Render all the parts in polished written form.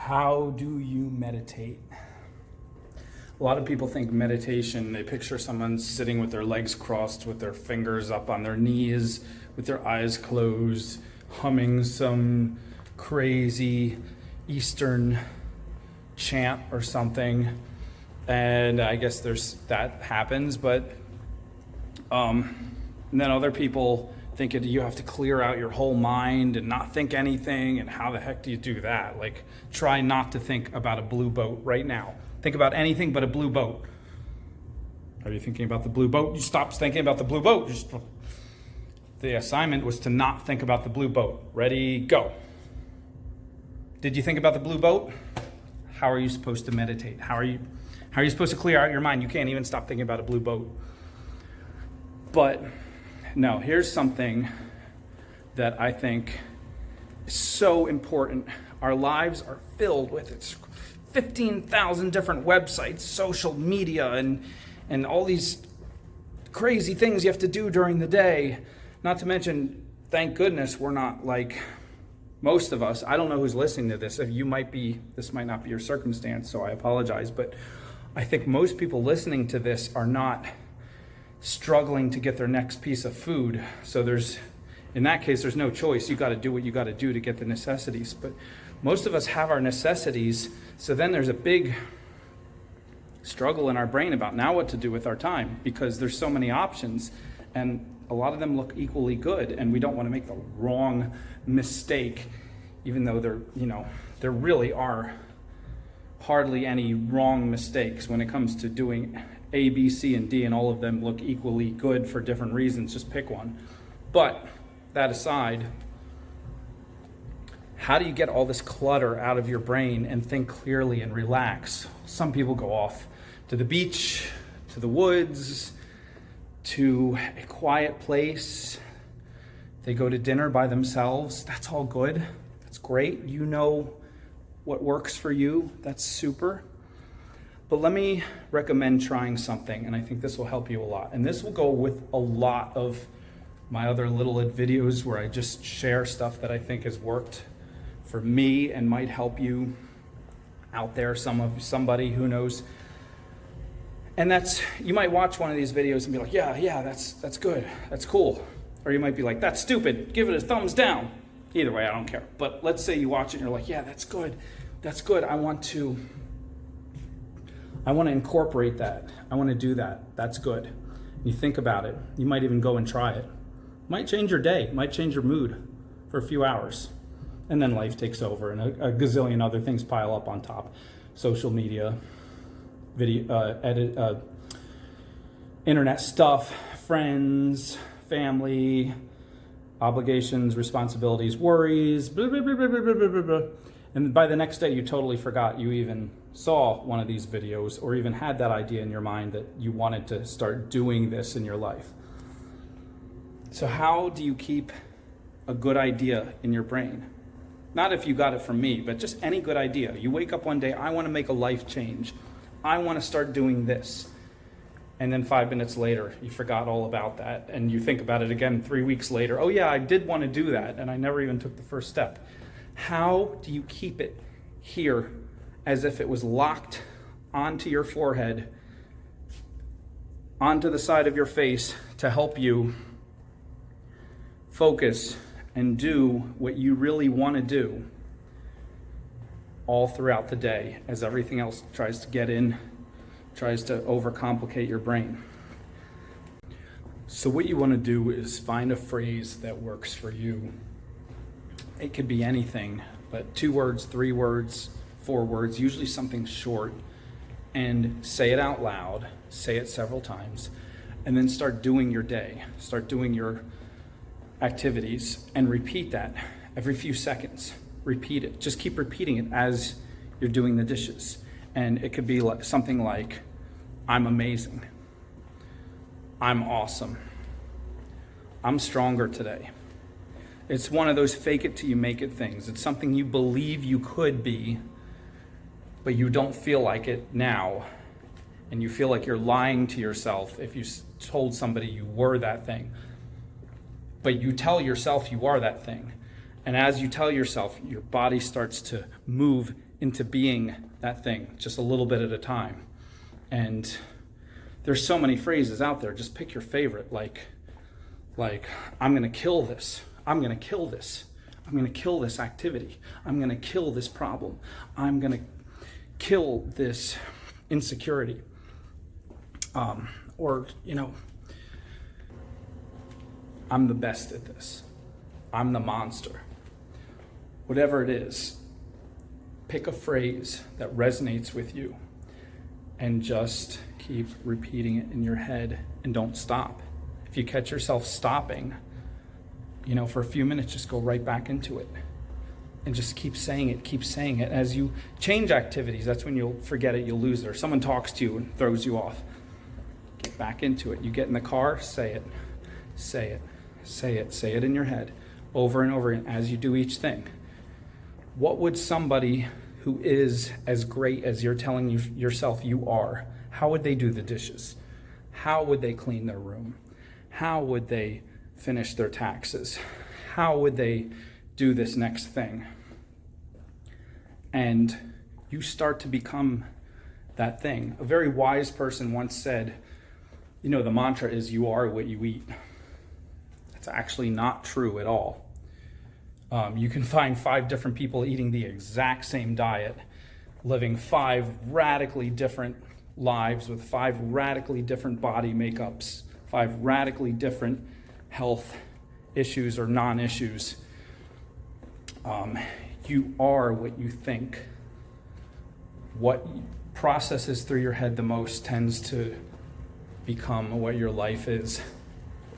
How do you meditate? A lot of people think meditation, they picture someone sitting with their legs crossed, with their fingers up on their knees, with their eyes closed, humming some crazy Eastern chant or something. And I guess that happens, but and then other people think you have to clear out your whole mind and not think anything, and how the heck do you do that? Like, try not to think about a blue boat right now. Think about anything but a blue boat. Are you thinking about the blue boat? You stop thinking about the blue boat. The assignment was to not think about the blue boat. Ready, go. Did you think about the blue boat? How are you supposed to meditate? How are you supposed to clear out your mind? You can't even stop thinking about a blue boat. But no, here's something that I think is so important. Our lives are filled with it. 15,000 different websites, social media, and all these crazy things you have to do during the day. Not to mention, thank goodness we're not like most of us. I don't know who's listening to this. This might not be your circumstance, so I apologize. But I think most people listening to this are not struggling to get their next piece of food. So in that case, there's no choice. You got to do what you got to do to get the necessities. But most of us have our necessities. So then there's a big struggle in our brain about now what to do with our time, because there's so many options and a lot of them look equally good, and we don't want to make the wrong mistake, even though there really are hardly any wrong mistakes when it comes to doing A, B, C, and D, and all of them look equally good for different reasons. Just pick one. But that aside, how do you get all this clutter out of your brain and think clearly and relax? Some people go off to the beach, to the woods, to a quiet place. They go to dinner by themselves. That's all good. That's great. You know what works for you. That's super. But let me recommend trying something, and I think this will help you a lot. And this will go with a lot of my other little videos where I just share stuff that I think has worked for me and might help you out there, somebody who knows. And you might watch one of these videos and be like, yeah, that's good, that's cool. Or you might be like, that's stupid, give it a thumbs down. Either way, I don't care. But let's say you watch it and you're like, yeah, that's good. I want to incorporate that. I want to do that. That's good. And you think about it. You might even go and try it. Might change your day, might change your mood for a few hours. And then life takes over and a gazillion other things pile up on top. Social media, video, internet stuff, friends, family, obligations, responsibilities, worries, blah, blah, blah, blah, blah, blah, blah. And by the next day, you totally forgot you even saw one of these videos or even had that idea in your mind that you wanted to start doing this in your life. So how do you keep a good idea in your brain? Not if you got it from me, but just any good idea. You wake up one day, I want to make a life change. I want to start doing this. And then 5 minutes later, you forgot all about that. And you think about it again 3 weeks later. Oh yeah, I did want to do that, and I never even took the first step. How do you keep it here as if it was locked onto your forehead, onto the side of your face, to help you focus and do what you really want to do all throughout the day, as everything else tries to get in, tries to overcomplicate your brain? So what you want to do is find a phrase that works for you. It could be anything, but 2 words, 3 words, 4 words, usually something short, and say it out loud, say it several times, and then start doing your day, start doing your activities, and repeat that every few seconds. Repeat it. Just keep repeating it as you're doing the dishes. And it could be something like, I'm amazing. I'm awesome. I'm stronger today. It's one of those fake it till you make it things. It's something you believe you could be, but you don't feel like it now. And you feel like you're lying to yourself if you told somebody you were that thing. But you tell yourself you are that thing. And as you tell yourself, your body starts to move into being that thing, just a little bit at a time. And there's so many phrases out there. Just pick your favorite, like I'm gonna kill this. I'm gonna kill this. I'm gonna kill this activity. I'm gonna kill this problem. I'm gonna kill this insecurity. Or, I'm the best at this. I'm the monster. Whatever it is, pick a phrase that resonates with you and just keep repeating it in your head and don't stop. If you catch yourself stopping, for a few minutes, just go right back into it and just keep saying it. As you change activities, that's when you'll forget it, you'll lose it. Or someone talks to you and throws you off. Get back into it. You get in the car, say it in your head over and over again as you do each thing. What would somebody who is as great as you're telling yourself you are, how would they do the dishes? How would they clean their room? How would they finish their taxes? How would they do this next thing? And you start to become that thing. A very wise person once said, the mantra is you are what you eat. It's actually not true at all. You can find 5 different people eating the exact same diet, living 5 radically different lives with 5 radically different body makeups, 5 radically different health issues or non-issues. You are what you think. What processes through your head the most tends to become what your life is.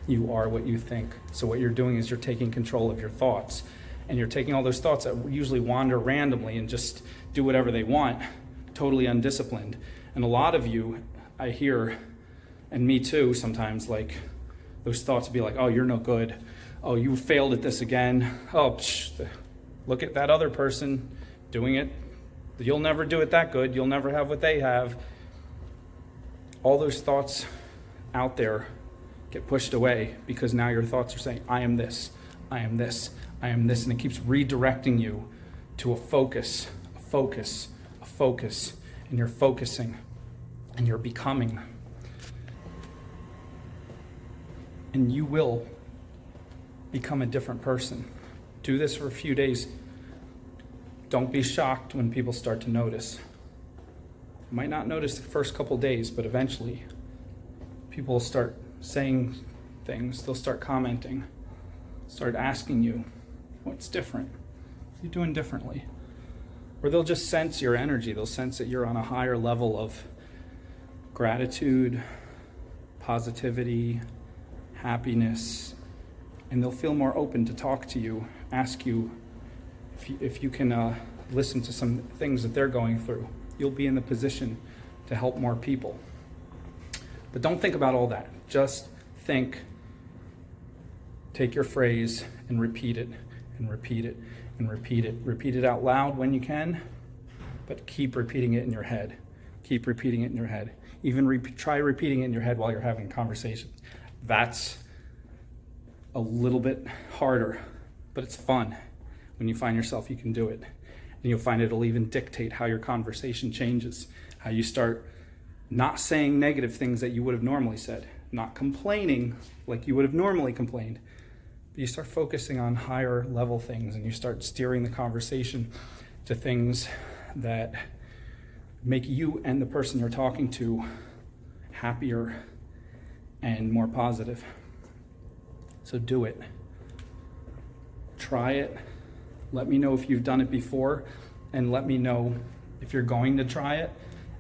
You are what you think. So what you're doing is you're taking control of your thoughts, and you're taking all those thoughts that usually wander randomly and just do whatever they want, totally undisciplined. And a lot of you, I hear, and me too sometimes, those thoughts be like, oh, you're no good. Oh, you failed at this again. Oh, look at that other person doing it. You'll never do it that good. You'll never have what they have. All those thoughts out there get pushed away because now your thoughts are saying, I am this, I am this, I am this. And it keeps redirecting you to a focus. And you're focusing and you're becoming. And you will become a different person. Do this for a few days. Don't be shocked when people start to notice. You might not notice the first couple days, but eventually people will start saying things. They'll start commenting, start asking you, what's different? What are you doing differently? Or they'll just sense your energy. They'll sense that you're on a higher level of gratitude, positivity, happiness, and they'll feel more open to talk to you, ask you if you can listen to some things that they're going through. You'll be in the position to help more people. But don't think about all that. Just think, take your phrase and repeat it and repeat it and repeat it. Repeat it out loud when you can, but keep repeating it in your head. Keep repeating it in your head. Even try repeating it in your head while you're having a conversation. That's a little bit harder, but it's fun when you find yourself you can do it. And you'll find it'll even dictate how your conversation changes, how you start not saying negative things that you would have normally said, not complaining like you would have normally complained. But you start focusing on higher level things, and you start steering the conversation to things that make you and the person you're talking to happier and more positive. So do it. Try it. Let me know if you've done it before, and let me know if you're going to try it.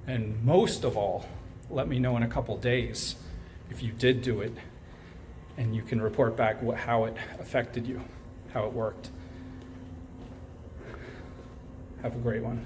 And most of all, let me know in a couple days if you did do it, and you can report back how it affected you, how it worked. Have a great one.